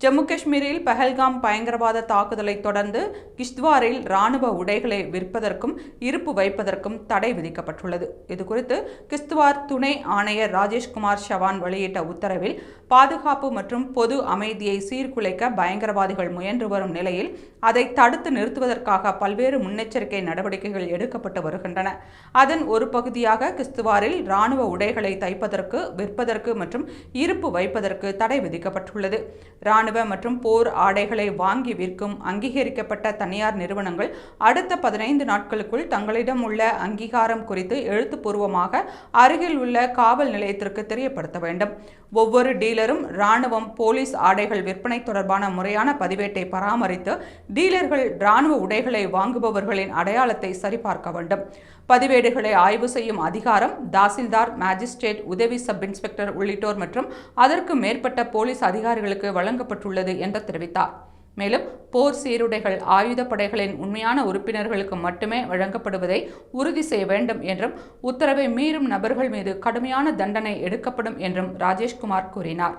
ஜம்மு காஷ்மீரில் பஹல்காம் பயங்கரவாத தாக்குதலை தொடர்ந்து கிஷ்த்வாரில் ராணுவ உடைகளை விற்பதற்கும் இருப்பு வைப்பதற்கும் தடை விதிக்கப்பட்டுள்ளது. இதுகுறித்து கிஷ்த்வார் துணை ஆணையர் ராஜேஷ்குமார் சவான் வெளியிட்ட உத்தரவில் பாதுகாப்பு மற்றும் பொது அமைதியை சீர்குலைக்க பயங்கரவாதிகள் முயன்று வரும் நிலையில் அதை தடுத்து நிறுத்துவதற்காக பல்வேறு முன்னெச்சரிக்கை நடவடிக்கைகள் எடுக்கப்பட்டு வருகின்றன. அதன் ஒரு பகுதியாக கிஷ்த்வாரில் ராணுவ உடைகளை தைப்பதற்கு, விற்பதற்கு மற்றும் இருப்பு வைப்பதற்கு தடை விதிக்கப்பட்டுள்ளது. ராணுவ மற்றும் போர் ஆடைகளை வாங்கி விற்கும் அங்கீகரிக்கப்பட்ட தனியார் நிறுவனங்கள் அடுத்த 15 நாட்களுக்குள் தங்களிடம் உள்ள அங்கீகாரம் குறித்து எழுத்துப்பூர்வமாக அருகில் உள்ள காவல் நிலையத்திற்கு தெரியப்படுத்த வேண்டும். ஒவ்வொரு டீலரும் ராணுவம், போலீஸ் ஆடைகள் விற்பனை தொடர்பான முறையான பதிவேட்டை பராமரித்து டீலர்கள் ராணுவ உடைகளை வாங்குபவர்களின் அடையாளத்தை சரிபார்க்க வேண்டும். பதிவேடுகளை ஆய்வு செய்யும் அதிகாரம் தாசில்தார், மேஜிஸ்ட்ரேட், உதவி சப் இன்ஸ்பெக்டர் உள்ளிட்டோர் மற்றும் அதற்கு மேற்பட்ட போலீஸ் அதிகாரிகளுக்கு வழங்கப்பட்டுள்ளது என்று தெரிவித்தார். மேலும் போர் சீருடைகள் ஆயுதப்படைகளின் உண்மையான உறுப்பினர்களுக்கு மட்டுமே வழங்கப்படுவதை உறுதி செய்ய வேண்டும் என்றும், உத்தரவை மீறும் நபர்கள் மீது கடுமையான தண்டனை எடுக்கப்படும் என்றும் ராஜேஷ்குமார் கூறினார்.